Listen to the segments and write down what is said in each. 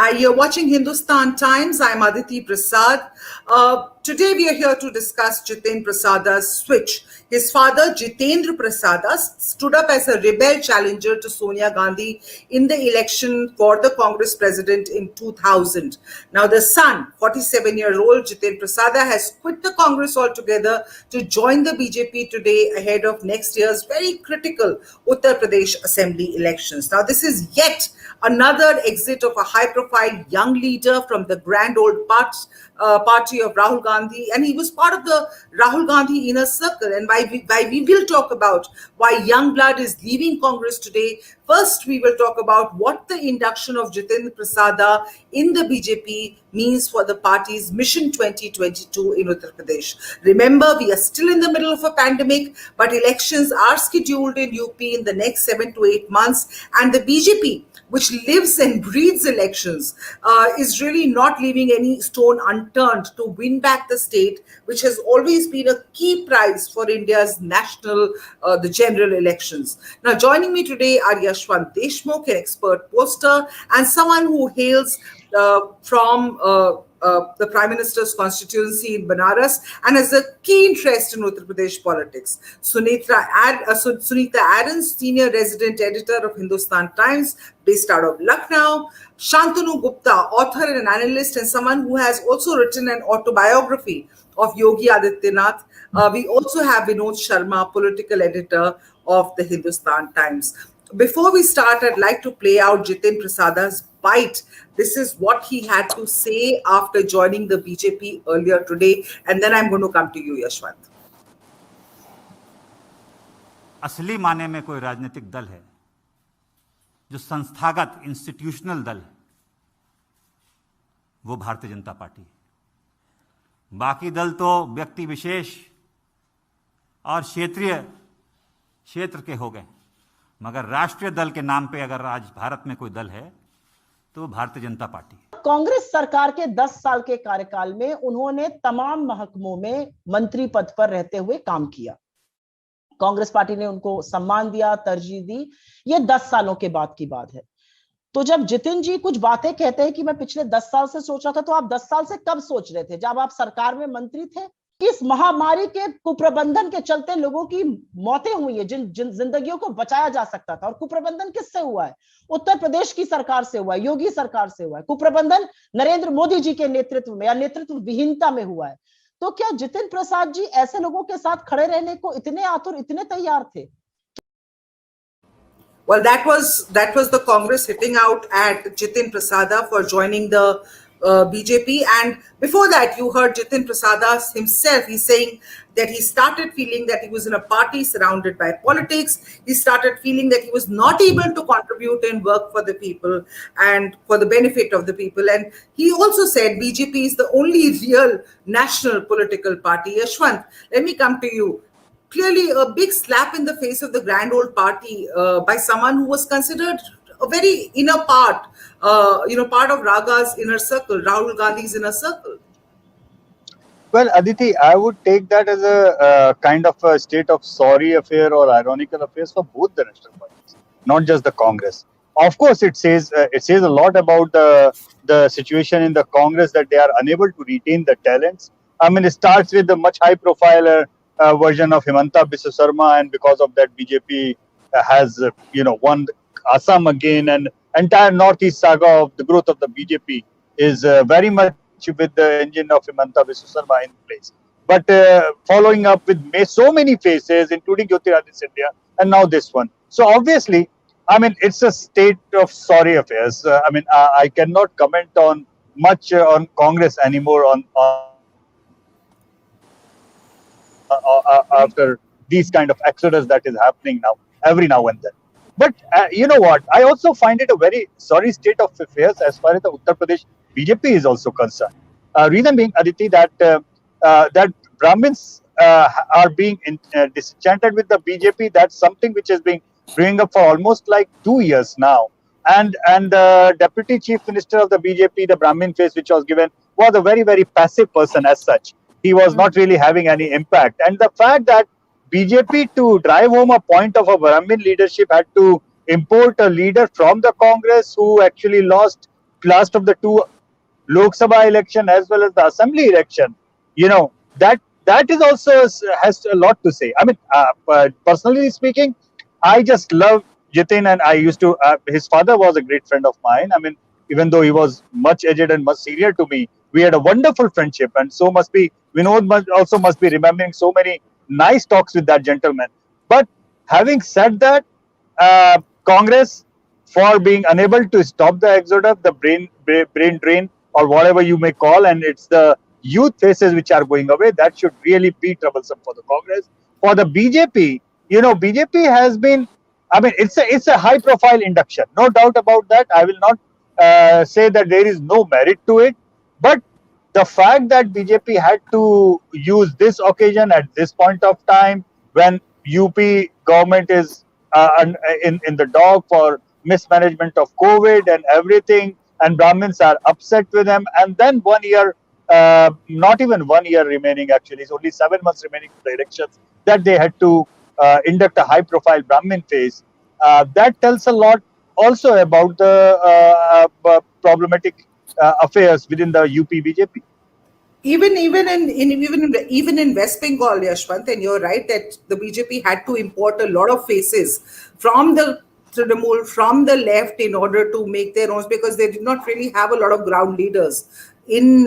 Hi, you're watching Hindustan Times. I'm Aditi Prasad. Today we are here to discuss Jitin Prasada's switch. His father, Jitendra Prasada, stood up as a rebel challenger to Sonia Gandhi in the election for the Congress president in 2000. Now, the son, 47-year-old Jitin Prasada, has quit the Congress altogether to join the BJP today ahead of next year's very critical Uttar Pradesh Assembly elections. Now, this is yet another exit of a high-profile young leader from the grand old party of Rahul Gandhi, and he was part of the Rahul Gandhi inner circle. And why we will talk about why young blood is leaving Congress today. First, we will talk about what the induction of Jitin Prasada in the BJP means for the party's Mission 2022 in Uttar Pradesh. Remember, we are still in the middle of a pandemic, but elections are scheduled in UP in the next 7 to 8 months, and the BJP, which lives and breathes elections, is really not leaving any stone unturned to win back the state, which has always been a key prize for India's the general elections. Now, joining me today are Yashwant Deshmukh, an expert pollster, and someone who hails from the Prime Minister's constituency in Banaras and has a keen interest in Uttar Pradesh politics. Sunita Arons, senior resident editor of Hindustan Times, based out of Lucknow. Shantanu Gupta, author and an analyst, and someone who has also written an autobiography of Yogi Adityanath. We also have Vinod Sharma, political editor of the Hindustan Times. Before we start, I'd like to play out Jitin Prasada's bite. This is what he had to say after joining the BJP earlier today, and then I'm going to come to you, Yashwant. असली माने में कोई राजनीतिक दल है जो संस्थागत institutional दल है, वो भारतीय जनता पार्टी है। बाकी दल तो व्यक्ति विशेष और क्षेत्र के हो गए, मगर राष्ट्रीय दल के नाम पे अगर आज भारत में कोई दल है तो वो भारतीय जनता पार्टी है। कांग्रेस सरकार के 10 साल के कार्यकाल में उन्होंने तमाम महकमों में मंत्री पद पर रहते हुए काम किया। कांग्रेस पार्टी ने उनको सम्मान दिया, तरजीह दी। ये 10 सालों के बाद की बात है। तो जब जितिन जी कुछ बातें कहते हैं कि मैं पिछले 10 साल से सोच रहा था, तो आप 10 साल से कब सोच रहे थे? जब आप सरकार में मंत्री थे? इस महामारी के कुप्रबंधन के चलते लोगों की मौतें हुई है, जिन जिंदगियों को बचाया जा सकता था। और कुप्रबंधन किससे हुआ है? उत्तर प्रदेश की सरकार से हुआ है, योगी सरकार से हुआ है। कुप्रबंधन नरेंद्र मोदी जी के नेतृत्व में या नेतृत्व विहीनता में हुआ है। तो क्या जितिन प्रसाद जी ऐसे लोगों के साथ खड़े रहने को इतने आतुर, इतने तैयार थे? Well, that was the Congress hitting out at Jitin Prasada for joining the BJP. And before that, you heard Jitin Prasada himself. He's saying that he started feeling that he was in a party surrounded by politics. He started feeling that he was not able to contribute and work for the people and for the benefit of the people. And he also said BJP is the only real national political party. Yashwant, let me come to you. Clearly a big slap in the face of the grand old party by someone who was considered a very inner part, part of Raga's inner circle, Rahul Gandhi's inner circle. Well, Aditi, I would take that as a kind of a state of sorry affair or ironical affairs for both the national parties, not just the Congress. Of course, it says a lot about the situation in the Congress that they are unable to retain the talents. I mean, it starts with the much high-profile version of Himanta Biswa Sarma, and because of that, BJP has won Assam again, and entire Northeast saga of the growth of the BJP is very much with the engine of Himanta Biswa Sarma in place. But following up with so many faces, including Jyotiradittya Scindia, and now this one. So obviously, I mean, it's a state of sorry affairs. I cannot comment on much on Congress anymore after these kind of exodus that is happening now, every now and then. But you know what? I also find it a very sorry state of affairs as far as the Uttar Pradesh BJP is also concerned. Reason being, Aditi, that Brahmins are being disenchanted with the BJP. That's something which has been brewing up for almost like 2 years now. And the Deputy Chief Minister of the BJP, the Brahmin face which was given, was a very, very passive person as such. He was not really having any impact. And the fact that BJP, to drive home a point of a Brahmin leadership, had to import a leader from the Congress who actually lost last of the two Lok Sabha election as well as the Assembly election, that is also has a lot to say. I mean, personally speaking, I just love Jitin, and I used to. His father was a great friend of mine. I mean, even though he was much aged and much senior to me, we had a wonderful friendship, and so must be Vinod also must be remembering so many nice talks with that gentleman. But having said that, Congress, for being unable to stop the exodus, the brain drain, or whatever you may call, and it's the youth faces which are going away. That should really be troublesome for the Congress. For the BJP, BJP has been. I mean, it's a high profile induction, no doubt about that. I will not say that there is no merit to it, but the fact that BJP had to use this occasion at this point of time when UP government is in the dog for mismanagement of COVID and everything, and Brahmins are upset with them, and then 1 year, not even 1 year remaining, actually, it's only 7 months remaining to the elections, that they had to induct a high profile Brahmin phase. That tells a lot also about the problematic affairs within the UP BJP. Even in West Bengal, Yashwant, and you're right that the BJP had to import a lot of faces from the Trinamool, from the left, in order to make their own, because they did not really have a lot of ground leaders in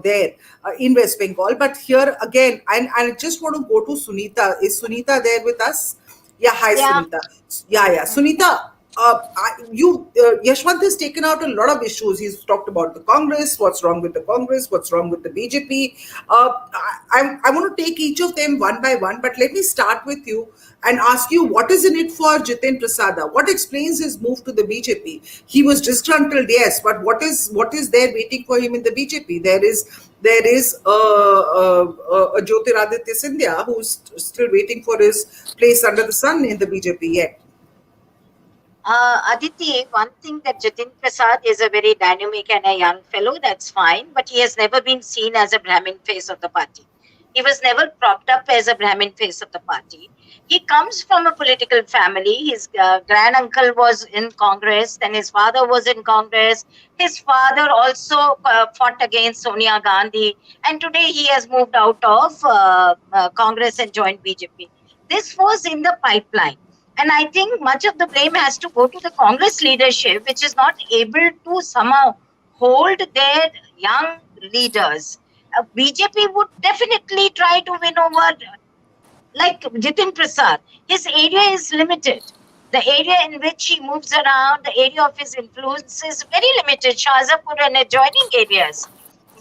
there in West Bengal. But here again, and I just want to go to Sunita. Is Sunita there with us? Yeah, hi, Yeah. Sunita. Yeah. Sunita, Yashwant has taken out a lot of issues. He's talked about the Congress, what's wrong with the Congress, what's wrong with the BJP. I want to take each of them one by one, but let me start with you and ask you, what is in it for Jitin Prasada? What explains his move to the BJP? He was disgruntled, yes, but what is there waiting for him in the BJP? There is a Jyotiraditya Scindia who's still waiting for his place under the sun in the BJP yet. Aditi, one thing that Jitin Prasad is a very dynamic and a young fellow, that's fine, but he has never been seen as a Brahmin face of the party. He was never propped up as a Brahmin face of the party. He comes from a political family. His granduncle was in Congress, then his father was in Congress. His father also fought against Sonia Gandhi, and today he has moved out of Congress and joined BJP. This was in the pipeline. And I think much of the blame has to go to the Congress leadership, which is not able to somehow hold their young leaders. BJP would definitely try to win over, like Jitin Prasad. His area is limited. The area in which he moves around, the area of his influence is very limited. Shahzapur and adjoining areas.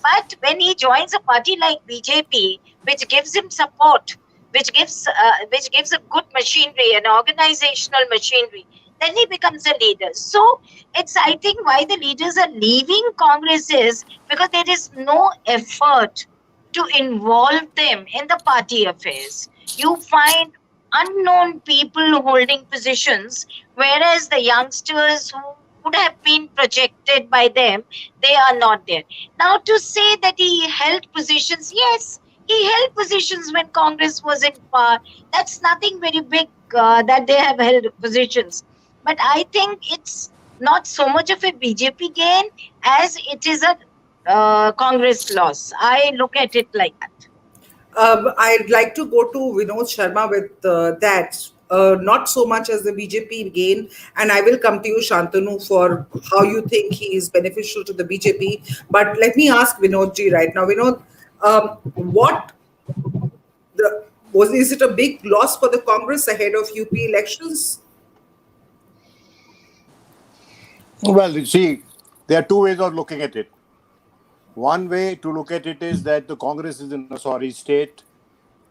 But when he joins a party like BJP, which gives him support, which gives a good machinery, an organizational machinery, then he becomes a leader. So it's, I think, why the leaders are leaving Congress is because there is no effort to involve them in the party affairs. You find unknown people holding positions, whereas the youngsters who would have been projected by them, they are not there. Now, to say that he held positions, yes, he held positions when Congress was in power. That's nothing very big that they have held positions. But I think it's not so much of a BJP gain as it is a Congress loss. I look at it like that. I'd like to go to Vinod Sharma with that. Not so much as the BJP gain, and I will come to you, Shantanu, for how you think he is beneficial to the BJP. But let me ask Vinodji right now. Vinod, is it a big loss for the Congress ahead of UP elections? Well, you see, there are two ways of looking at it. One way to look at it is that the Congress is in a sorry state,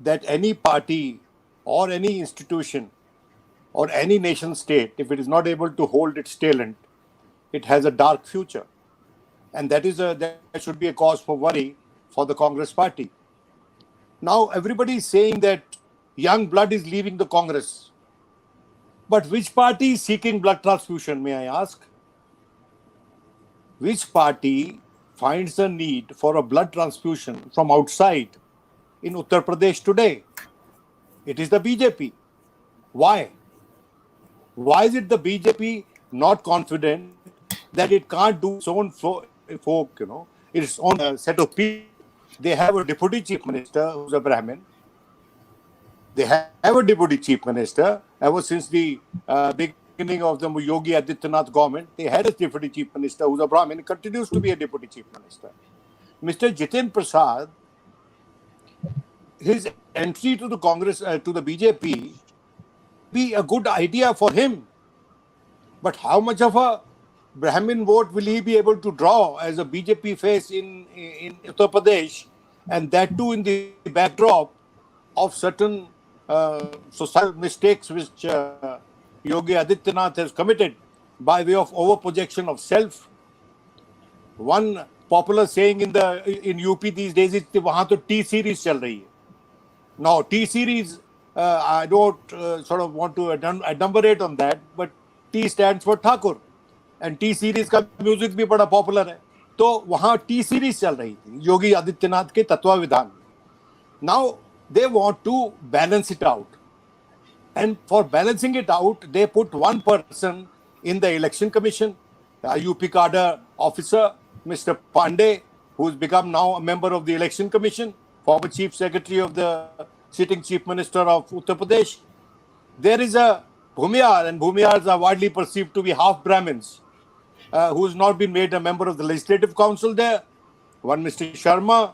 that any party or any institution or any nation state, if it is not able to hold its talent, it has a dark future. And that should be a cause for worry for the Congress party. Now, everybody is saying that young blood is leaving the Congress. But which party is seeking blood transfusion, may I ask? Which party finds a need for a blood transfusion from outside in Uttar Pradesh today? It is the BJP. Why? Why is it the BJP not confident that it can't do its own folk, its own set of people. They have a deputy chief minister who's a Brahmin. They have a deputy chief minister ever since the beginning of the Yogi Adityanath government. They had a deputy chief minister who's a Brahmin, continues to be a deputy chief minister. Mr. Jitin Prasada, his entry to the Congress, to the BJP, be a good idea for him. But how much of a Brahmin vote will he be able to draw as a BJP face in Uttar Pradesh, and that too in the backdrop of certain social mistakes which Yogi Adityanath has committed by way of overprojection of self. One popular saying in UP these days is वहाँ तो T series चल रही है. Now T series, I don't sort of want to enumerate on that, but T stands for Thakur, and T series का music भी बड़ा popular है. तो वहाँ T series चल रही थी योगी आदित्यनाथ के तत्वावधान में. Now they want to balance it out, and for balancing it out, they put one person in the election commission, a UP cadre officer, Mr. Pandey, who's become now a member of the election commission, former chief secretary of the sitting chief minister of Uttar Pradesh. There is a Bhumiyar, and Bhumiyars are widely perceived to be half Brahmins, who's not been made a member of the legislative council there. One Mr. Sharma,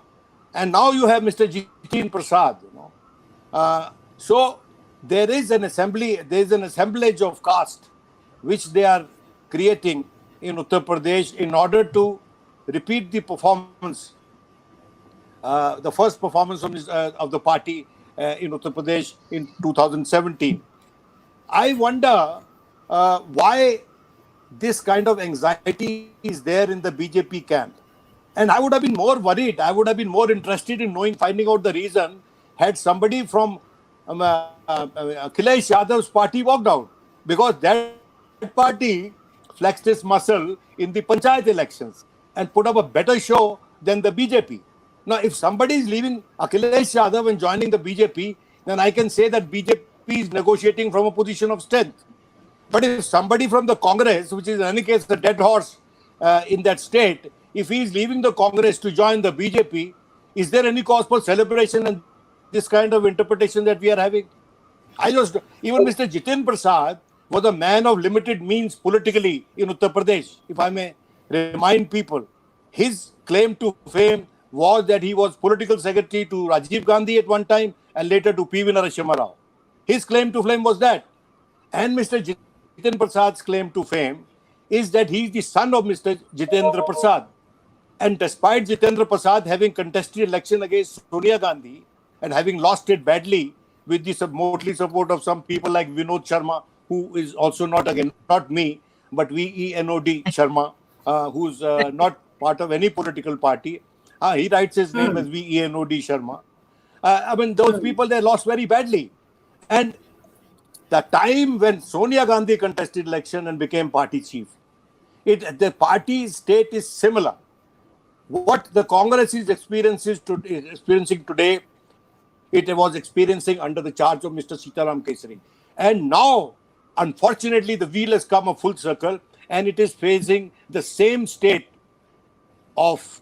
and now you have Mr. Jitin Prasada. So there is an assembly, there is an assemblage of caste which they are creating in Uttar Pradesh in order to repeat the performance, the first performance of the party in Uttar Pradesh in 2017. I wonder why this kind of anxiety is there in the BJP camp. And I would have been more worried, I would have been more interested in finding out the reason had somebody from Akhilesh Yadav's party walked out. Because that party flexed its muscle in the panchayat elections and put up a better show than the BJP. Now, if somebody is leaving Akhilesh Yadav and joining the BJP, then I can say that BJP is negotiating from a position of strength. But if somebody from the Congress, which is in any case the dead horse in that state, if he is leaving the Congress to join the BJP, is there any cause for celebration and this kind of interpretation that we are having? Even Mr. Jitin Prasada was a man of limited means politically in Uttar Pradesh, if I may remind people. His claim to fame was that he was political secretary to Rajiv Gandhi at one time and later to P.V. Narasimha Rao. His claim to fame was that. And Mr. Jitin Prasada's claim to fame is that he is the son of Mr. Jitendra Prasad. And despite Jitendra Prasad having contested election against Sonia Gandhi and having lost it badly with the motley support of some people like Vinod Sharma, who is also not me, but VENOD Sharma, who's not part of any political party. He writes his name as VENOD Sharma. I mean, those people, they lost very badly. And the time when Sonia Gandhi contested election and became party chief, the party state is similar. What the Congress is experiencing today, it was experiencing under the charge of Mr. Sitaram Kesari. And now, unfortunately, the wheel has come a full circle and it is facing the same state of,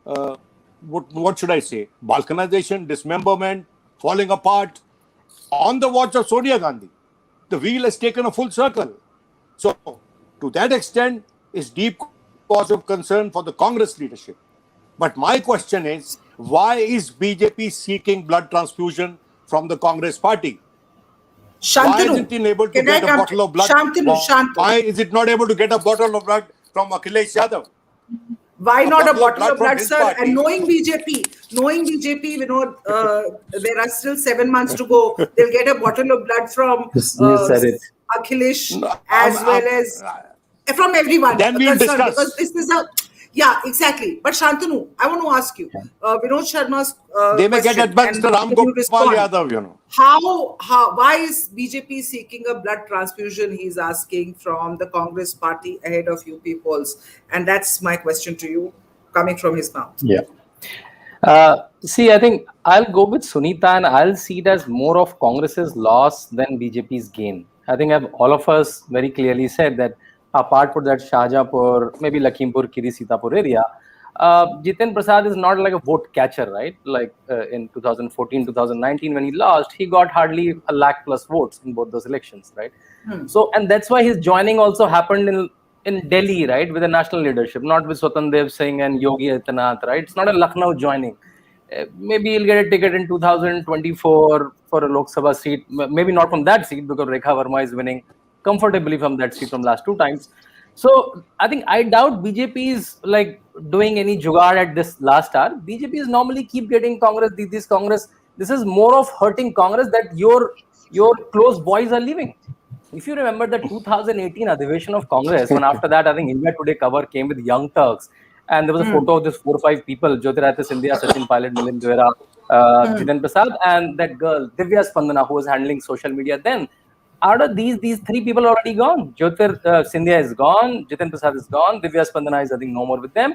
what should I say, balkanization, dismemberment, falling apart on the watch of Sonia Gandhi. The wheel has taken a full circle. So, to that extent, it's deep cause of concern for the Congress leadership. But my question is, why is BJP seeking blood transfusion from the Congress party? Shantanu, why isn't it able to get a bottle of blood? Shantanu. Why is it not able to get a bottle of blood from Akhilesh Yadav? Why not a bottle of blood, sir? Party. And knowing BJP, you know, there are still 7 months to go. They'll get a bottle of blood from Akhilesh as well as from everyone. Then we'll discuss. Because this is a... Yeah, exactly. But Shantanu, I want to ask you, Vinod Sharma's they may get at best Ram Gopal Yadav, you know. Why is BJP seeking a blood transfusion, he's asking, from the Congress party ahead of UP polls? And that's my question to you, coming from his mouth. Yeah. See, I think I'll go with Sunita and I'll see it as more of Congress's loss than BJP's gain. I think all of us very clearly said that apart from that Shahjahanpur, maybe Lakhimpur, Kheri, Sitapur area, Jitin Prasad is not like a vote catcher, right? Like in 2014, 2019, when he lost, he got hardly 1 lakh plus votes in both those elections, right? So, and that's why his joining also happened in Delhi, right, with the national leadership, not with Swatan Dev Singh and Yogi Adityanath, right? It's not a Lucknow joining. Maybe he'll get a ticket in 2024 for a Lok Sabha seat. Maybe not from that seat because Rekha Verma is winning comfortably from that seat from last 2 times. So I doubt BJP is like doing any jugaad at this last hour. BJP is normally keep getting Congress, this Congress. This is more of hurting Congress that your close boys are leaving. If you remember the 2018 Adhiveshan of Congress, when after that, I think India Today cover came with Young Turks, and there was a photo of this 4 or 5 people, Jyotiraditya Scindia, Sachin Pilot, Milind Dewara, Jitin Prasad, and that girl, Divya Spandana, who was handling social media then. Out of these 3 people are already gone. Jyotir Scindia is gone, Jitin Prasad is gone, Divya Spandana is, I think, no more with them.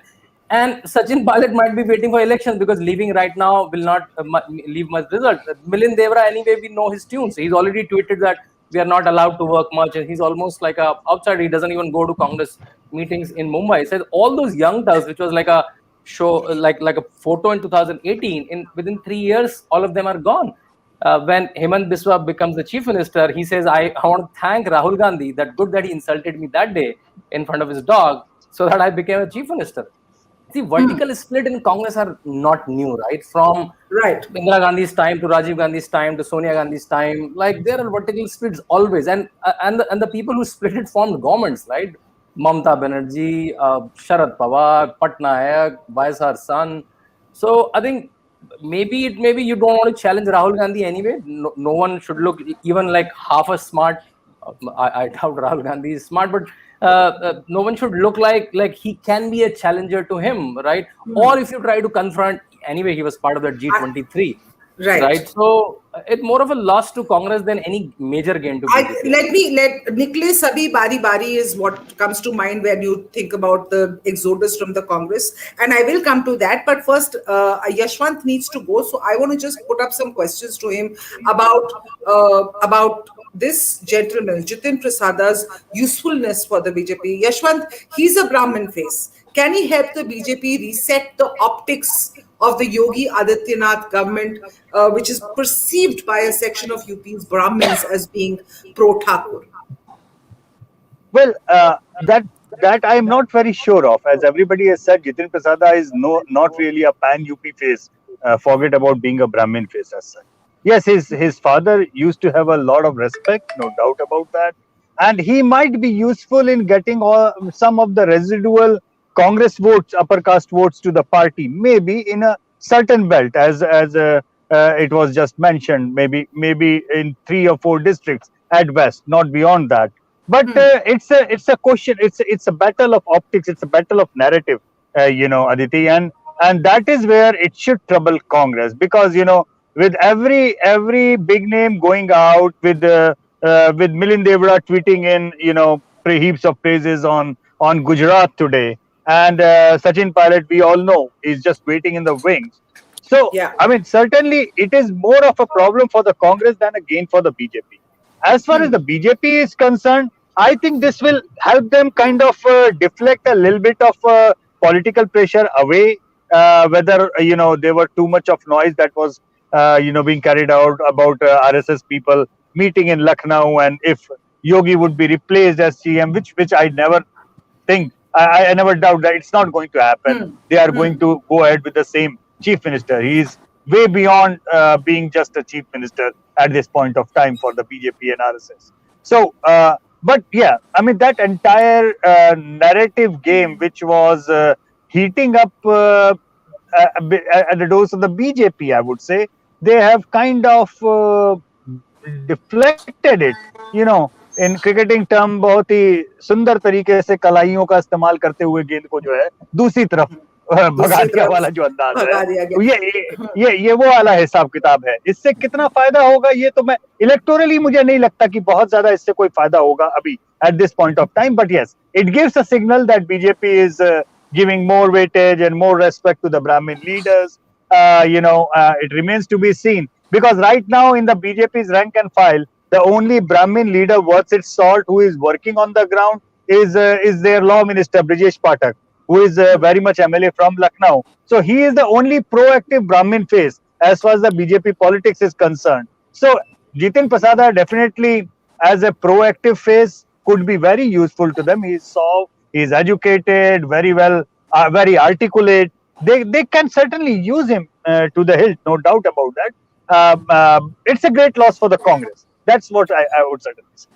And Sachin Pilot might be waiting for elections because leaving right now will not leave much result. Milind Dewara, anyway, we know his tunes. He's already tweeted that we are not allowed to work much, and he's almost like a outsider. He doesn't even go to Congress meetings in Mumbai. He says all those young turks, which was like a show, like a photo in 2018, within 3 years, all of them are gone. When Hemant Biswa becomes the chief minister, he says, I want to thank Rahul Gandhi, that good that he insulted me that day in front of his dog, so that I became a chief minister. See, vertical split in Congress are not new, right? From Indira Gandhi's time to Rajiv Gandhi's time to Sonia Gandhi's time, like there are vertical splits always, and the people who split it formed governments, right? Mamata Banerjee, Sharad Pawar, Patnaik, YSR Son. So I think maybe you don't want to challenge Rahul Gandhi anyway. No one should look even like half as smart. I doubt Rahul Gandhi is smart, but no one should look like he can be a challenger to him, right? Or if you try to confront, anyway, he was part of the G23, right? So it's more of a loss to Congress than any major gain to BJP. Let Nicholas Sabhi Bari Bari is what comes to mind when you think about the exodus from the Congress, and I will come to that. But first, Yashwant needs to go, so I want to just put up some questions to him about this gentleman, Jitin Prasada's usefulness for the BJP. Yashwant, he's a Brahmin face. Can he help the BJP reset the optics of the Yogi Adityanath government, which is perceived by a section of UP's Brahmins as being pro-Thakur? Well, that I'm not very sure of. As everybody has said, Jitin Prasada is not really a pan-UP face. Forget about being a Brahmin face as such. Yes, his father used to have a lot of respect, no doubt about that. And he might be useful in getting some of the residual Congress votes, upper caste votes to the party, maybe in a certain belt, as it was just mentioned, maybe in 3 or 4 districts at best, not beyond that. But it's a question. It's a battle of optics. It's a battle of narrative, Aditi, and that is where it should trouble Congress, because with every big name going out, with Milind Dewara tweeting in heaps of praises on Gujarat today, and Sachin Pilot, we all know, is just waiting in the wings. So I mean, certainly it is more of a problem for the Congress than a gain for the BJP. As far as the BJP is concerned, I think this will help them kind of deflect a little bit of political pressure away, whether there were too much of noise that was being carried out about RSS people meeting in Lucknow, and if Yogi would be replaced as CM, which I never think, I never doubt that it's not going to happen. They are going to go ahead with the same chief minister. He is way beyond being just a chief minister at this point of time for the BJP and RSS. So, but yeah, I mean, that entire narrative game, which was heating up at the doors of the BJP, I would say, they have kind of deflected it, in cricketing term, बहुत ही सुंदर तरीके से कलाइयों का इस्तेमाल करते हुए गेंद को जो है दूसरी तरफ भगा दिया वाला जो अंदाज है, ये वो वाला हिसाब किताब है. इससे कितना फायदा होगा, ये तो मैं इलेक्टोरली मुझे नहीं लगता कि बहुत ज्यादा इससे कोई फायदा होगा अभी at this point of time. But yes, it gives a signal that BJP is giving more weightage and more respect to the Brahmin leaders. It remains to be seen, because right now in the BJP's rank and file, the only Brahmin leader worth its salt who is working on the ground is their law minister Brijesh Pathak, who is very much MLA from Lucknow. So he is the only proactive Brahmin face as far as the BJP politics is concerned. So Jitin Prasada definitely, as a proactive face, could be very useful to them. He's soft, he's educated, very well, very articulate. They can certainly use him to the hilt, no doubt about that. It's a great loss for the Congress. That's what I would certainly say.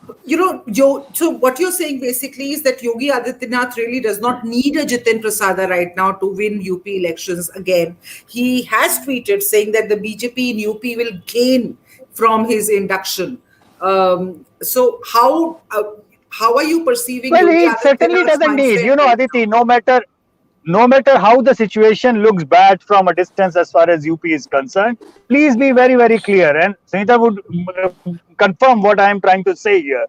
So what you're saying basically is that Yogi Adityanath really does not need a Jitin Prasada right now to win UP elections again. He has tweeted saying that the BJP in UP will gain from his induction. So how are you perceiving? Well, Yogi he certainly Adityanath's doesn't need. mindset right Aditi, now? no matter how the situation looks bad from a distance as far as UP is concerned, please be very, very clear. And Sunita would confirm what I am trying to say here.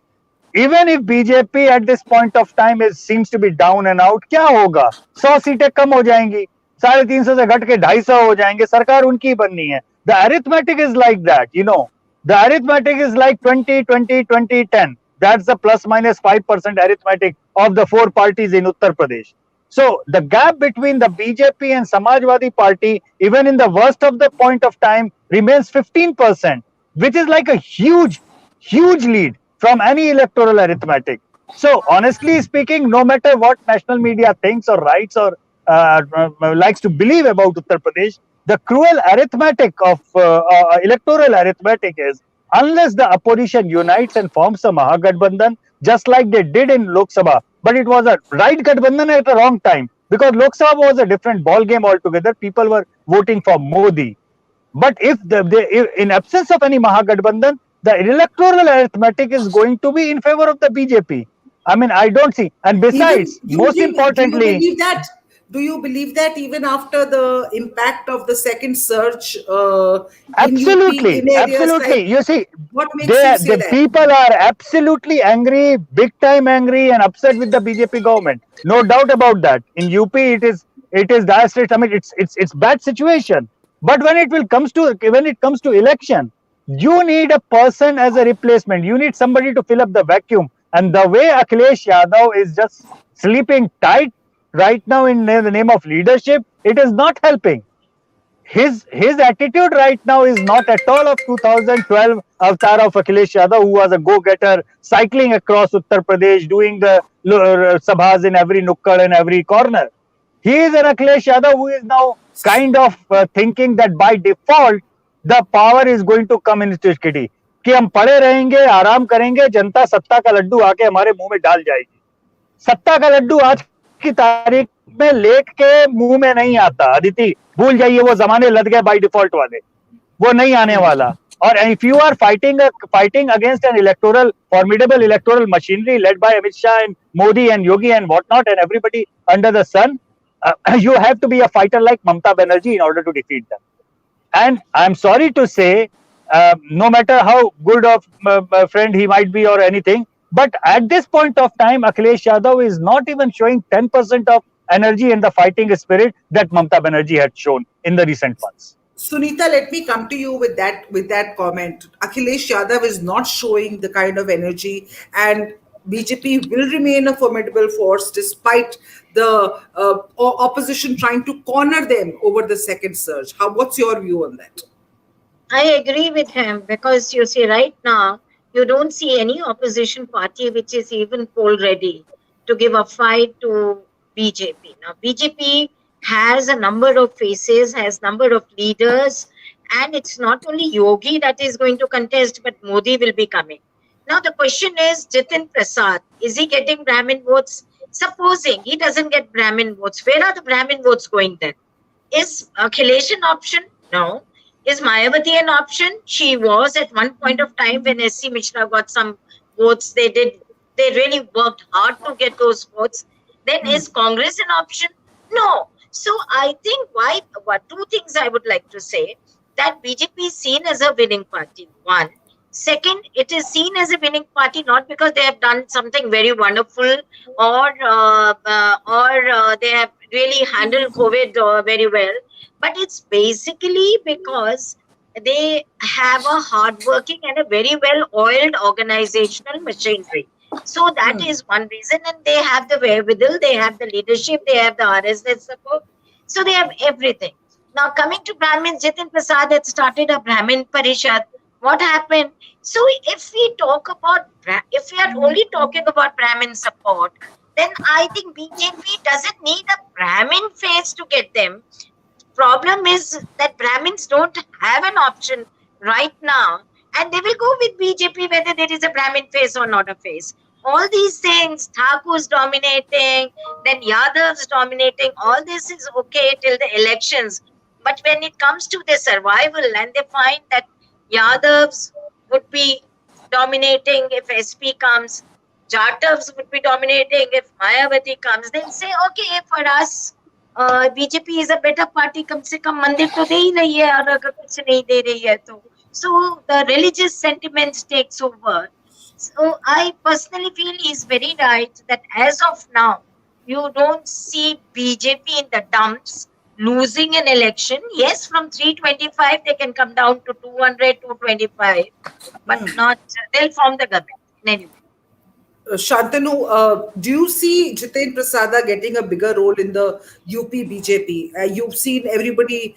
Even if BJP at this point of time seems to be down and out, क्या होगा? 100 सीटें कम हो जाएंगी, 350 से घट के 250 हो जाएंगे, सरकार उनकी बननी है. The arithmetic is like that, The arithmetic is like 20, 20, 20, 10. That's the plus minus 5% arithmetic of the four parties in Uttar Pradesh. So the gap between the BJP and Samajwadi Party, even in the worst of the point of time, remains 15%, which is like a huge, huge lead from any electoral arithmetic. So honestly speaking, no matter what national media thinks or writes or likes to believe about Uttar Pradesh, the cruel arithmetic of electoral arithmetic is, unless the opposition unites and forms a Mahagathbandhan, just like they did in Lok Sabha, but it was a right Gathbandhan at the wrong time, because Lok Sabha was a different ball game altogether. People were voting for Modi. But if in absence of any Mahagathbandhan, the electoral arithmetic is going to be in favor of the BJP. I mean, I don't see. And besides, most importantly, do you believe that even after the impact of the second surge absolutely, in UP, in areas absolutely. like, You see, what makes you say the that? people are absolutely angry, big time angry, and upset with the BJP government. No doubt about that. In UP, it is dire straits. I mean, it's bad situation. But when it comes to election, you need a person as a replacement. You need somebody to fill up the vacuum. And the way Akhilesh Yadav is just sleeping tight right now in the name of leadership, it is not helping. His attitude right now is not at all of 2012 avatar of Akhilesh Yadav, who was a go-getter, cycling across Uttar Pradesh, doing the sabhas in every nukkad and every corner. He is an Akhilesh Yadav who is now kind of thinking that by default, the power is going to come in his kitty. कि हम पड़े रहेंगे, आराम करेंगे, जनता सत्ता का लड्डू आके हमारे मुंह में डाल जाएगी. सत्ता का लड्डू आज की तारीख में लेट के मुंह में नहीं आता. अदिति, भूल जाइए वो जमाने लद गए बाय डिफॉल्ट वाले, वो नहीं आने वाला. और if you are fighting against an formidable electoral machinery led by Amit Shah and Modi and Yogi and whatnot and everybody under the sun, you have to be a fighter like Mamata Banerjee in order to defeat them. And I'm sorry to say, no matter how good of a friend he might be or anything, but at this point of time, Akhilesh Yadav is not even showing 10% of energy and the fighting spirit that Mamata Banerjee had shown in the recent months. Sunita, let me come to you with that comment. Akhilesh Yadav is not showing the kind of energy, and BJP will remain a formidable force despite the opposition trying to corner them over the second surge. What's your view on that? I agree with him, because you see, right now, you don't see any opposition party which is even poll ready to give a fight to BJP. Now, BJP has a number of faces, has number of leaders, and it's not only Yogi that is going to contest, but Modi will be coming. Now, the question is, Jitin Prasad, is he getting Brahmin votes? Supposing he doesn't get Brahmin votes, where are the Brahmin votes going then? Is Akhilesh an option? No. Is Mayawati an option? She was at one point of time when S.C. Mishra got some votes. They really worked hard to get those votes. Then is Congress an option? No. So I think two things I would like to say, that BJP is seen as a winning party. One. Second, it is seen as a winning party not because they have done something very wonderful or they have really handled COVID very well, but it's basically because they have a hardworking and a very well-oiled organizational machinery. So that is one reason, and they have the wherewithal, they have the leadership, they have the RSS support, so they have everything. Now coming to Brahmins, Jitin Prasad had started a Brahmin Parishad. What happened? So if we talk about, if we are only talking about Brahmin support, then I think BJP doesn't need a Brahmin face to get them. Problem is that Brahmins don't have an option right now, and they will go with BJP whether there is a Brahmin face or not a face. All these things, Thakur's dominating, then Yadav's dominating, all this is okay till the elections. But when it comes to their survival and they find that Yadavs would be dominating if SP comes, Jatavs would be dominating if Mayawati comes, they'll say, okay, for us, BJP is a better party, कम से कम मंदिर तो दे ही रही है, और अगर कुछ नहीं दे रही है तो so the religious sentiments takes over. So I personally feel he's very right that as of now you don't see BJP in the dumps losing an election. Yes, from 325 they can come down to 200, 225, but not, they'll form the government in any way. Shantanu, do you see Jitin Prasada getting a bigger role in the UP BJP? You've seen everybody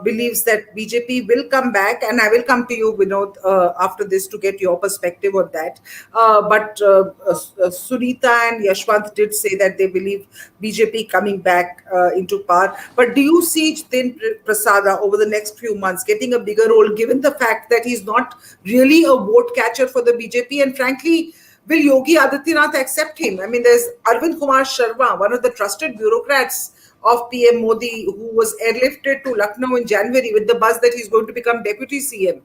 believes that BJP will come back, and I will come to you, Vinod, after this to get your perspective on that. But Sunita and Yashwant did say that they believe BJP coming back into power. But do you see Jitin Prasada over the next few months getting a bigger role, given the fact that he's not really a vote catcher for the BJP, and frankly, will Yogi Adityanath accept him? I mean, there's Arvind Kumar Sharma, one of the trusted bureaucrats of PM Modi, who was airlifted to Lucknow in January with the buzz that he's going to become deputy CM.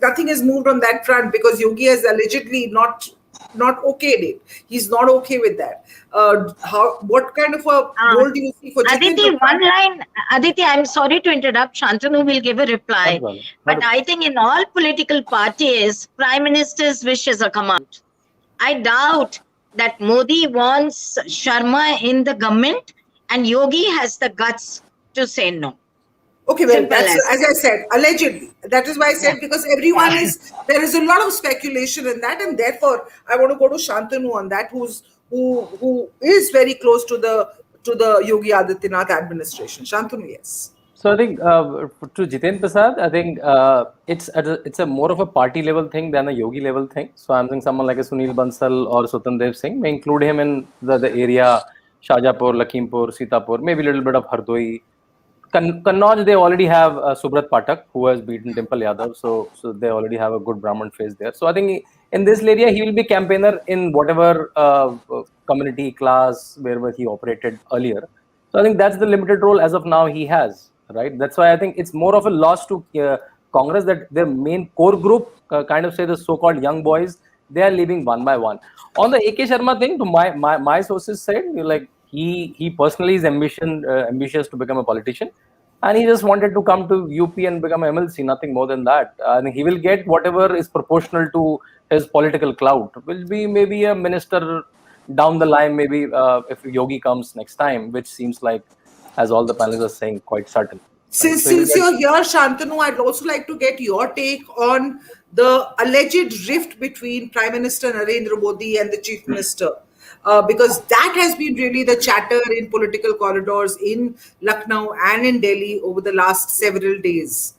Nothing has moved on that front because Yogi has allegedly not okayed it. He's not okay with that. What kind of a role do you see for Jitin? Aditi, one line. Aditi, I'm sorry to interrupt. Shantanu will give a reply. But I think in all political parties, Prime Minister's wish is a command. I doubt that Modi wants Sharma in the government and Yogi has the guts to say no. Okay, well, that's, as I said, allegedly. That is why I said, because everyone there is a lot of speculation in that, and therefore I want to go to Shantanu on that, who is very close to the Yogi Adityanath administration. Shantanu, yes. So I think to Jitin Prasad, I think it's a more of a party level thing than a Yogi level thing. So I'm saying someone like a Sunil Bansal or Sutandev Singh may include him in the area Shahjahanpur, Lakhimpur, Sitapur, maybe a little bit of Hardoi. Kannauj, they already have Subrat Pathak, who has beaten Dimple Yadav, so they already have a good Brahmin face there. So I think in this area he will be campaigner in whatever community class wherever he operated earlier. So I think that's the limited role as of now he has. Right, that's why I think it's more of a loss to Congress that their main core group, kind of say the so-called young boys, they are leaving one by one. On the AK Sharma thing, to my sources said, like he personally is ambitious to become a politician, and he just wanted to come to UP and become a MLC, nothing more than that. I think he will get whatever is proportional to his political clout. Will be maybe a minister down the line, maybe if Yogi comes next time, which seems like, as all the panelists are saying, quite certain. Since you're here, Shantanu, I'd also like to get your take on the alleged rift between Prime Minister Narendra Modi and the Chief Minister, because that has been really the chatter in political corridors in Lucknow and in Delhi over the last several days.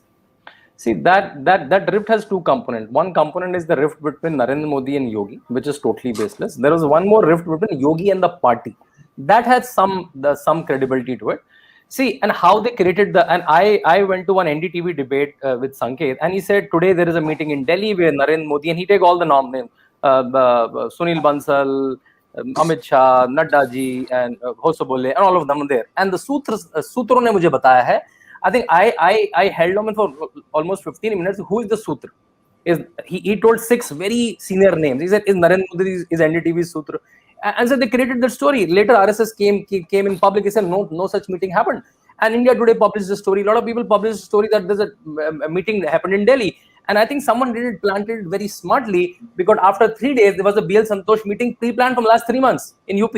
See, that rift has two components. One component is the rift between Narendra Modi and Yogi, which is totally baseless. There was one more rift between Yogi and the party. That has some credibility to it. See, and how they created and I went to one NDTV debate with Sanket, and he said today there is a meeting in Delhi where Narendra Modi, and he take all the names, Sunil Bansal, Amit Shah, Nadda ji, and Hosobole, and all of them are there. And the Sutro ne mujhe bataya hai. I think I held on for almost 15 minutes. Who is the Sutra? He told 6 very senior names. He said, is Narendra Modi is NDTV's Sutra? And so they created that story. Later, RSS came in public. He said no such meeting happened. And India Today published the story. A lot of people published the story that there's a meeting that happened in Delhi. And I think someone planted it very smartly, because after 3 days there was a BL Santosh meeting pre-planned from last 3 months in UP.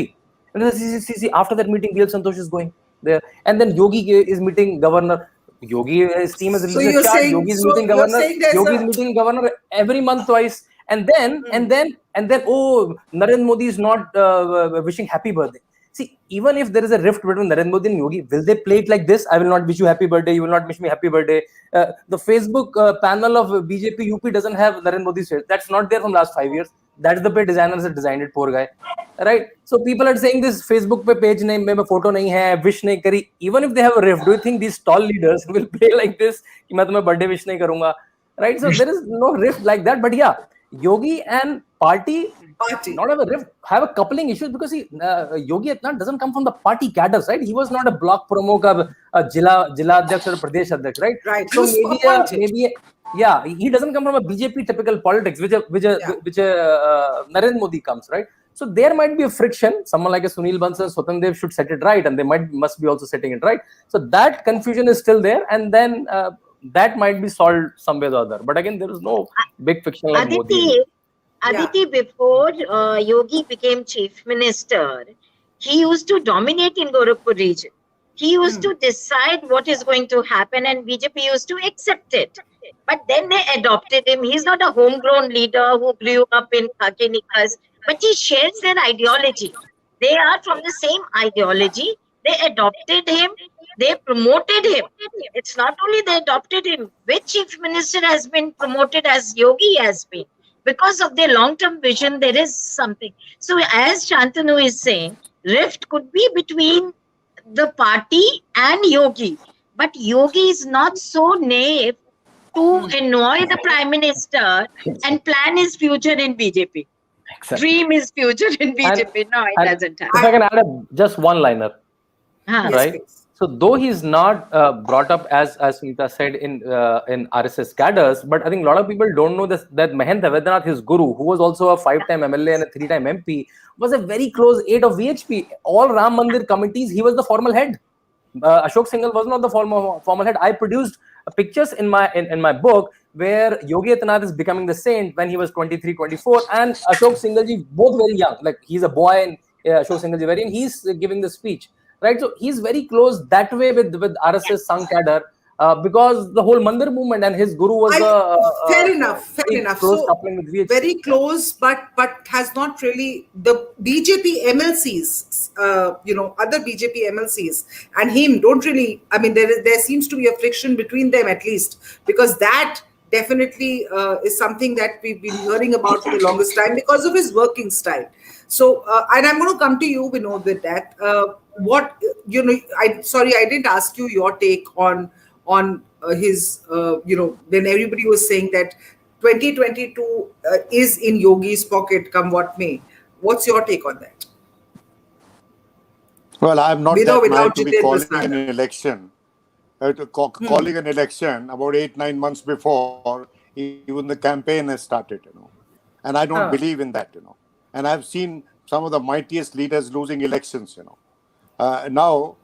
And see, after that meeting, BL Santosh is going there, and then Yogi is meeting governor. Yogi, his team has released a chart. Yogi is meeting governor. Yogi is meeting governor every month twice. And then, oh, Narendra Modi is not wishing happy birthday. See, even if there is a rift between Narendra Modi and Yogi, will they play it like this? I will not wish you happy birthday. You will not wish me happy birthday. The Facebook panel of BJP UP doesn't have Narendra Modi's face. That's not there from last 5 years. That's the way designers have designed it, poor guy. Right? So people are saying this Facebook page name mein photo nahi hai, wish nahi kari. Even if they have a rift, do you think these tall leaders will play like this? Ki main tumhe birthday wish nahi karunga. Right? So there is no rift like that. But yeah, Yogi and party not have a rift, have a coupling issues because Yogi Adityanath doesn't come from the party cadres, right? He was not a block promo ka Jila Adhyaksh or Pradesh Adhyaksh, right? Right. So maybe yeah, he doesn't come from a BJP typical politics, which Narendra Modi comes, right? So there might be a friction. Someone like a Sunil Bansal, Swatandev should set it right, and they must be also setting it right. So that confusion is still there, and then that might be solved some way or other. But again, there is no big fiction like Modi. Aditi, before Yogi became chief minister, he used to dominate in Gorakhpur region. He used to decide what is going to happen, and BJP used to accept it. But then they adopted him. He's not a homegrown leader who grew up in khaki knickers, but he shares their ideology. They are from the same ideology. They adopted him. They promoted him. It's not only they adopted him. Which chief minister has been promoted as Yogi has been? Because of their long-term vision, there is something. So as Shantanu is saying, rift could be between the party and Yogi. But Yogi is not so naive to annoy the Prime Minister and plan his future in BJP. Exactly. Dream his future in BJP. No, it doesn't happen. If I can add just one liner, right? Yes, so though he's not brought up as Sunita said in RSS cadres, but I think a lot of people don't know that Mahant Devedranath, his guru, who was also a 5-time MLA and a 3-time MP, was a very close aide of VHP. All Ram Mandir committees, he was the formal head. Ashok Singhal was not the formal head. I produced pictures in my book where Yogi Adityanath is becoming the saint when he was 23, 24, and Ashok Singhal both very young. Like he's a boy and Ashok Singhal very young. He's giving the speech. Right, so he's very close that way with RSS Sangh cadre because the whole Mandir movement and his guru was fair enough. Close coupling with VHP. Very close, but has not really the BJP MLCs, other BJP MLCs and him don't really. I mean, there seems to be a friction between them at least because that definitely is something that we've been hearing about for the longest time because of his working style. So, and I'm going to come to you, Vinod, with that. I didn't ask you your take on his, when everybody was saying that 2022 is in Yogi's pocket, come what may. What's your take on that? Well, I'm not that mad to be calling an election. Calling an election about 8-9 months before even the campaign has started, and I don't believe in that, and I've seen some of the mightiest leaders losing elections, now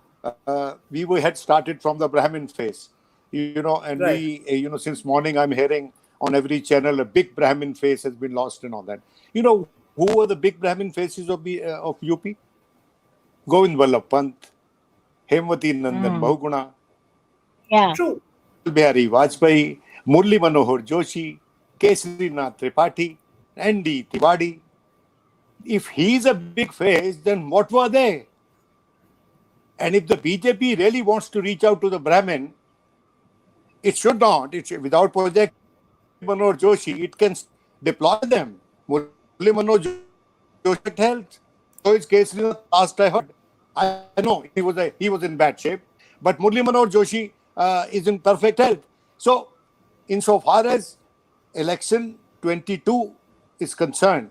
we had started from the Brahmin face, and right. We, since morning I'm hearing on every channel a big Brahmin face has been lost and all that. Who were the big Brahmin faces of UP? Govind Vallabh Pant, Hemwati Nandan Bahuguna, True. Bihari Vajpayee, Murli Manohar Joshi, Kesrinath Tripathi, N.D. Tiwari. If he's a big face, then what were they? And if the BJP really wants to reach out to the Brahmin, it should not. Without Project Manohar Joshi, it can deploy them. Murli Manohar Joshi health. So his Kesrinath last I heard. I know he was in bad shape, but Murli Manohar Joshi is in perfect health. So, insofar as election 22 is concerned,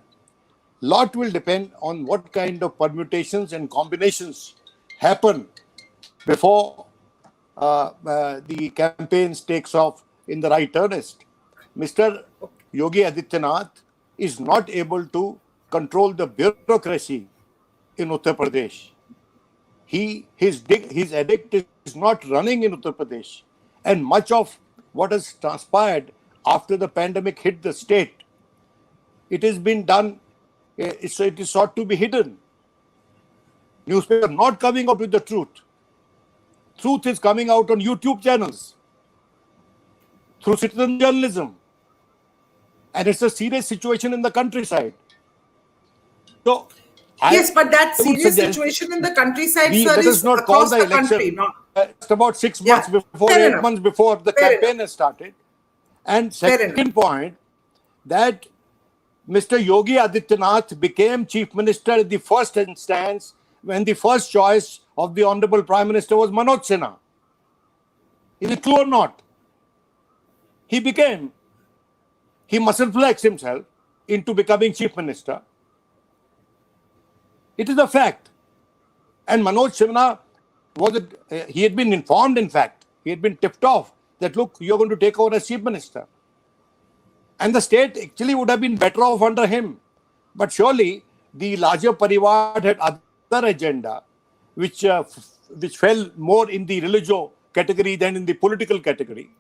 lot will depend on what kind of permutations and combinations happen before the campaigns takes off in the right earnest. Mr. Yogi Adityanath is not able to control the bureaucracy in Uttar Pradesh. His edict is not running in Uttar Pradesh, and much of what has transpired after the pandemic hit the state, it has been done. So it is sought to be hidden. Newspaper not coming out with the truth. Truth is coming out on YouTube channels, through citizen journalism. and it's a serious situation in the countryside. So, Yes, but that I would serious suggest situation in the countryside, sir, let us is not call across the the election country. Not just about 6 months Yeah, before, fair 8 enough. months before the Fair campaign enough. has started. And Fair enough. second point, that Mr. Yogi Adityanath became Chief Minister in the first instance when the first choice of the Honorable Prime Minister was Manoj Sinha. Is it true or not? He muscle flexed himself into becoming Chief Minister. It is a fact. And Manoj Sinha he had been informed, in fact, he had been tipped off that, look, you're going to take over as Chief Minister. And the state actually would have been better off under him. But surely the larger Parivar had other agenda, which fell more in the religio category than in the political category.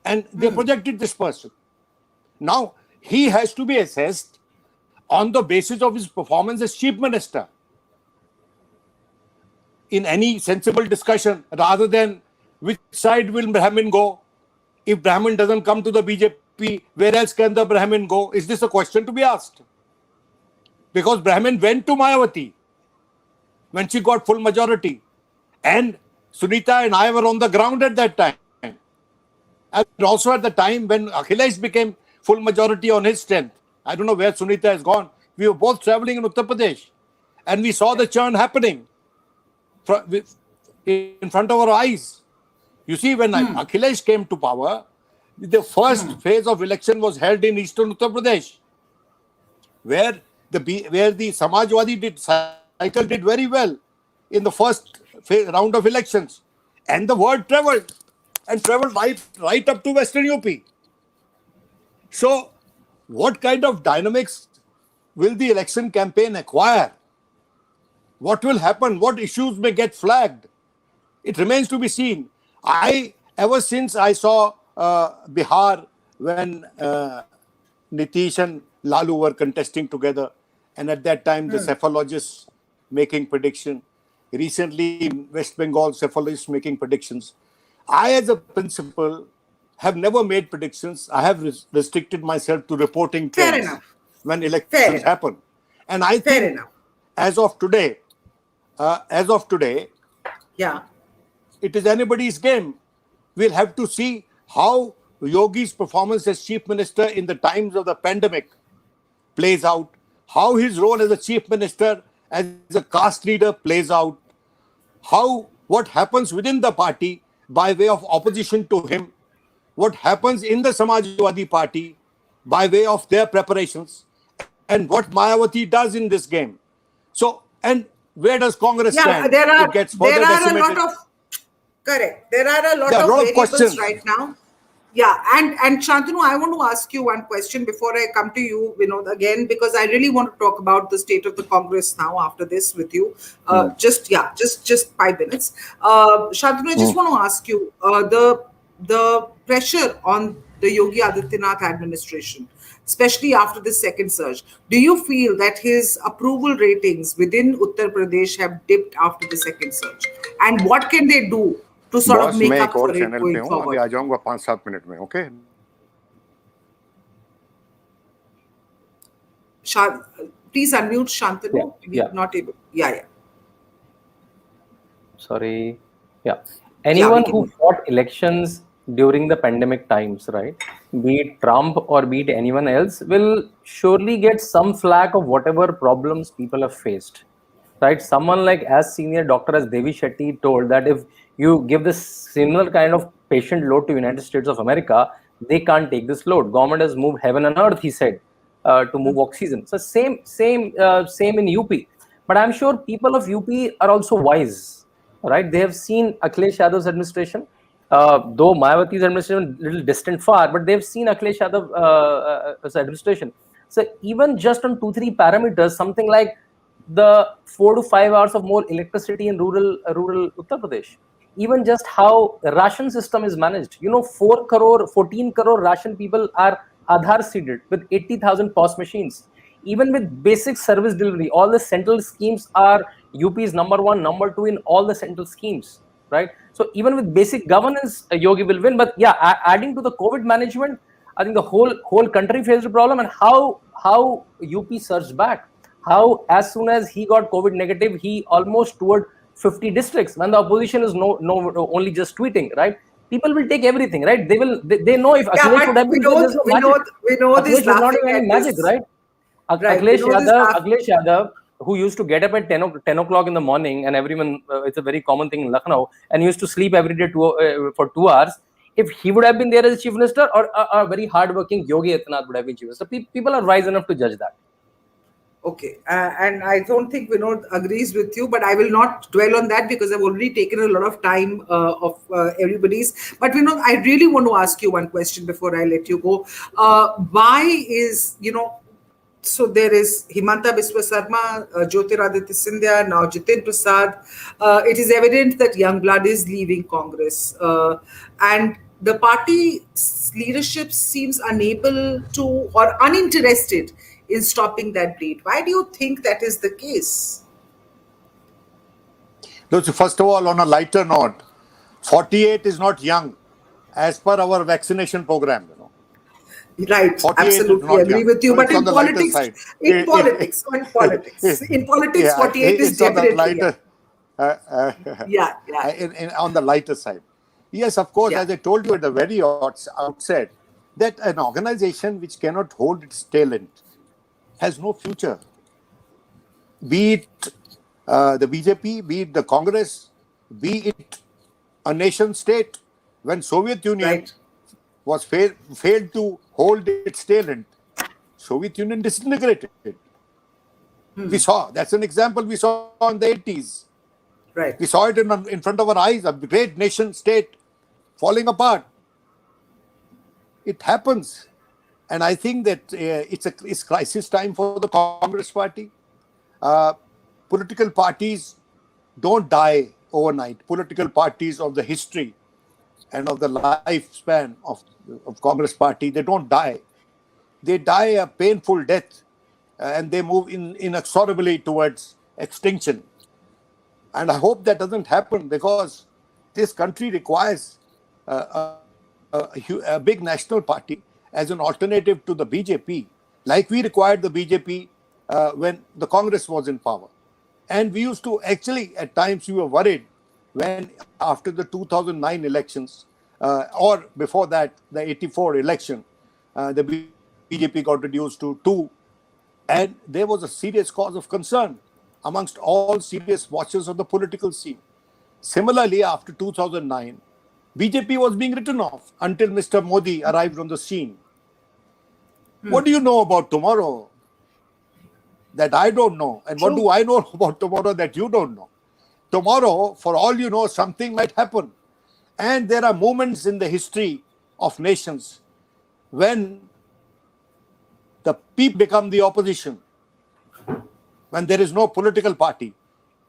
And they projected this person. Now, he has to be assessed on the basis of his performance as Chief Minister in any sensible discussion, rather than which side will Brahmin go. If Brahmin doesn't come to the BJP, where else can the Brahmin go? Is this a question to be asked? Because Brahmin went to Mayawati when she got full majority. And Sunita and I were on the ground at that time. And also at the time when Akhilesh became full majority on his strength. I don't know where Sunita has gone. We were both traveling in Uttar Pradesh. And we saw the churn happening in front of our eyes. You see, when Akhilesh came to power, the first phase of election was held in eastern Uttar Pradesh, where the Samajwadi cycle did very well in the first round of elections. And the word traveled, and traveled right up to Western UP. So, what kind of dynamics will the election campaign acquire? What will happen? What issues may get flagged? It remains to be seen. Ever since I saw Bihar, when Nitish and Lalu were contesting together, and at that time the cephalogists making prediction. Recently in West Bengal, cephalogists making predictions. I, as a principal, have never made predictions. I have restricted myself to reporting trends when elections happen. And I think, as of today, Yeah. it is anybody's game. We'll have to see how Yogi's performance as Chief Minister in the times of the pandemic plays out, how his role as a Chief Minister, as a caste leader plays out, what happens within the party by way of opposition to him, what happens in the Samajwadi Party by way of their preparations, and what Mayawati does in this game. So, and where does Congress stand? It gets further decimated. Correct. There are a lot of variables right now. Yeah, and Shantanu, I want to ask you one question before I come to you, Vinod, again, because I really want to talk about the state of the Congress now after this with you. Just 5 minutes. Shantanu, I just want to ask you the pressure on the Yogi Adityanath administration, especially after the second surge. Do you feel that his approval ratings within Uttar Pradesh have dipped after the second surge? And what can they do to sort of make up for it going forward? आ जाऊंगा 5-7 minute में, okay? Please unmute Shantanu. Yeah. Not able. Yeah. Sorry. Yeah. Anyone who fought elections during the pandemic times, right, be it Trump or be it anyone else, will surely get some flack of whatever problems people have faced, right? Someone like as senior doctor as Devi Shetty told that if you give this similar kind of patient load to United States of America, they can't take this load. Government has moved heaven and earth, he said, to move oxygen. So same in UP. But I'm sure people of UP are also wise, right? They have seen Akhilesh Yadav's administration. Though Mayawati's administration is a little distant far, but they've seen Akhilesh Yadav's administration. So even just on 2-3 parameters, something like the 4 to 5 hours of more electricity in rural Uttar Pradesh, even just how the ration system is managed. 14 crore ration people are Aadhaar seeded with 80,000 POS machines. Even with basic service delivery, all the central schemes are UP's number 1, number 2 in all the central schemes. Right, so even with basic governance, Yogi will win. But yeah, adding to the COVID management, I think the whole country faced a problem. And how UP surged back. How as soon as he got COVID negative, he almost toured 50 districts. When the opposition is only just tweeting, right? People will take everything, right? They know if Akhilesh would have been there, there's no magic. we know this Akhilesh was not laughing doing any at magic, this. right? Right, we know this Akhilesh Yadav, who used to get up at 10 o'clock in the morning, and everyone, it's a very common thing in Lucknow, and used to sleep every day for 2 hours. If he would have been there as chief minister, or a very hardworking Yogi Adityanath would have been chief minister, people are wise enough to judge that. Okay, and I don't think Vinod agrees with you, but I will not dwell on that because I've already taken a lot of time of everybody's. But Vinod, I really want to ask you one question before I let you go. Why is, so there is Himanta Biswa Sarma, Jyotiraditya Scindia, now Jitin Prasad. It is evident that young blood is leaving Congress. And the party's leadership seems unable to or uninterested in stopping that bleed. Why do you think that is the case? First of all, on a lighter note, 48 is not young as per our vaccination program. Right, absolutely agree with you. But in politics, in politics, 48 is definitely on the lighter side. Yes, of course, as I told you at the very outset, that an organization which cannot hold its talent has no future. Be it the BJP, be it the Congress, be it a nation state. When Soviet Union was failed to hold its talent, Soviet Union disintegrated. We saw, that's an example we saw in the 80s. Right. We saw it in front of our eyes, a great nation state falling apart. It happens. And I think that it's crisis time for the Congress party. Political parties don't die overnight. Political parties of the history and of the lifespan of Congress party, they don't die. They die a painful death and they move inexorably towards extinction. And I hope that doesn't happen because this country requires a big national party as an alternative to the BJP, like we required the BJP when the Congress was in power. And we used to actually, at times we were worried when after the 2009 elections, or before that, the 84 election, the BJP got reduced to 2. And there was a serious cause of concern amongst all serious watchers of the political scene. Similarly, after 2009, BJP was being written off until Mr. Modi arrived on the scene. What do you know about tomorrow that I don't know? And what do I know about tomorrow that you don't know? Tomorrow, for all you know, something might happen. And there are moments in the history of nations when the people become the opposition, when there is no political party.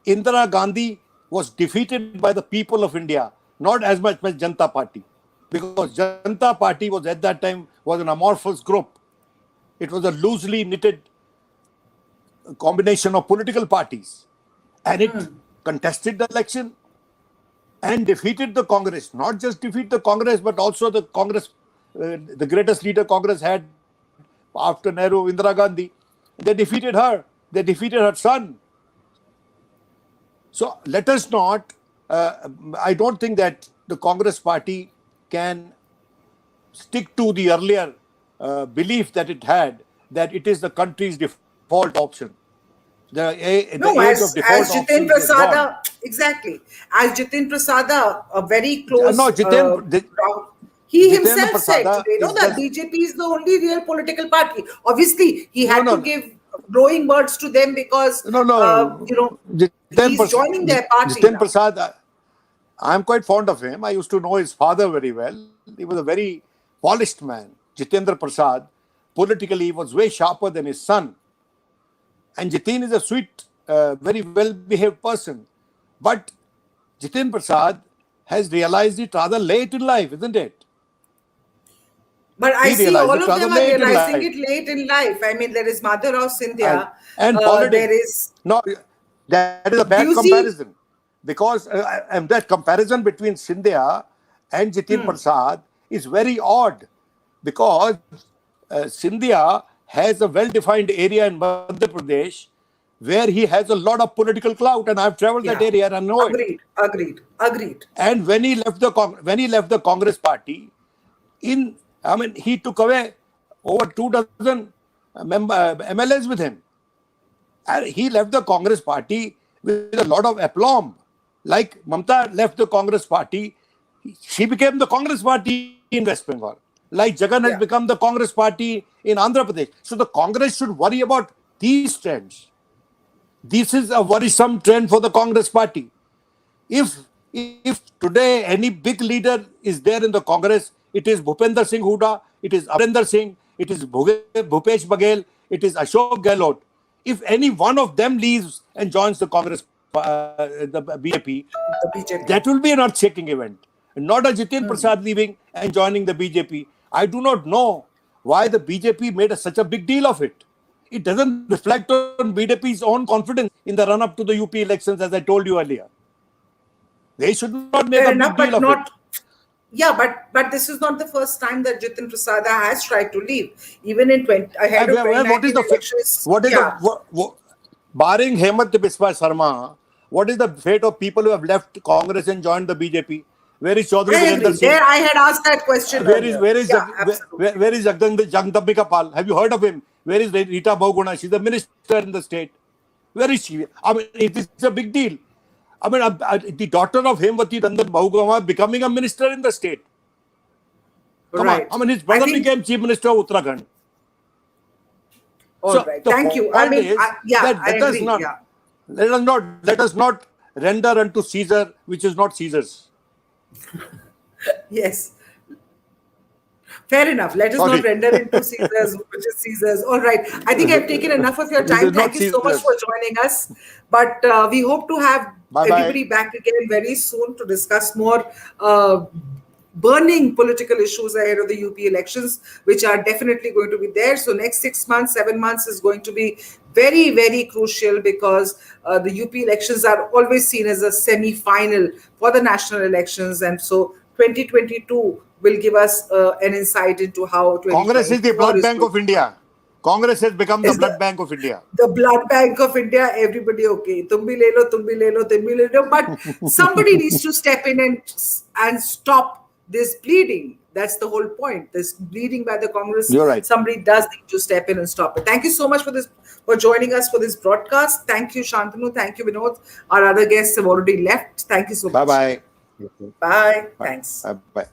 Indira Gandhi was defeated by the people of India, not as much as Janata Party, because Janata Party was at that time was an amorphous group. It was a loosely knitted combination of political parties, and it contested the election and defeated the Congress. Not just defeat the Congress, but also the Congress, the greatest leader Congress had after Nehru, Indira Gandhi. They defeated her. They defeated her son. So let us not, I don't think that the Congress party can stick to the earlier belief that it had, that it is the country's default option. As Jitin Prasada, exactly. As Jitin Prasada, a very close... he himself said today, that BJP is the only real political party. Obviously, he had to give glowing words to them because, he's joining their party. Jitin Prasada, I'm quite fond of him. I used to know his father very well. He was a very polished man. Jitendra Prasad, politically, he was way sharper than his son. And Jitin is a sweet, very well-behaved person. But Jitin Prasad has realized it rather late in life, isn't it? But I see all of them are realizing it late in life. I mean, there is Mother of Scindia. And there is... No, that is a bad comparison. Because and that comparison between Scindia and Jitin Prasad is very odd. because Scindia has a well-defined area in Madhya Pradesh where he has a lot of political clout, and I've traveled that area and I know it. Agreed. And when he left the Congress party, he took away over 24 MLAs with him. And he left the Congress party with a lot of aplomb. Like Mamta left the Congress party, she became the Congress party in West Bengal. Like Jagan has become the Congress party in Andhra Pradesh. So the Congress should worry about these trends. This is a worrisome trend for the Congress party. If today any big leader is there in the Congress, it is Bhupender Singh Hooda, it is Amrinder Singh, it is Bhupesh Baghel, it is Ashok Gehlot. If any one of them leaves and joins the Congress, the BJP, that will be an earth-shaking event. Not a Jitin Prasad leaving and joining the BJP. I do not know why the BJP made such a big deal of it. It doesn't reflect on BJP's own confidence in the run-up to the UP elections, as I told you earlier. They should not make a big deal of it. Yeah, but this is not the first time that Jitin Prasada has tried to leave. Even in ahead of 2019 elections. Barring Hemant Biswa Sarma, what is the fate of people who have left Congress and joined the BJP? Where is Chaudhary Virender Singh? There I had asked that question. Where is Jagdambika Pal? Have you heard of him? Where is Rita Bahuguna? She's the minister in the state. Where is she? I mean, it is a big deal. I mean, the daughter of Hemvati Randan Bahuguna becoming a minister in the state. Right. I mean, his brother became Chief Minister of Uttarakhand. All right. Thank you. I mean, let us not render unto Caesar which is not Caesar's. Yes. Fair enough. Let us not render into Caesar's, which is Caesar's. All right. I think I've taken enough of your time. Thank you so much for joining us. But we hope to have everybody back again very soon to discuss more burning political issues ahead of the UP elections, which are definitely going to be there. So next 6 months, 7 months is going to be very, very crucial because the UP elections are always seen as a semi-final for the national elections. And so 2022 will give us an insight into how Congress is the blood bank of India. Congress has become the blood bank of India. The blood bank of India, everybody okay. Tum bhi le lo, tum bhi le lo, tum bhi le lo. But somebody needs to step in and stop this bleeding. That's the whole point. This bleeding by the Congress. You're right. Somebody does need to step in and stop it. Thank you so much for joining us for this broadcast. Thank you, Shantanu. Thank you, Vinod. Our other guests have already left. Thank you so much. Bye-bye. Bye. Thanks. Bye.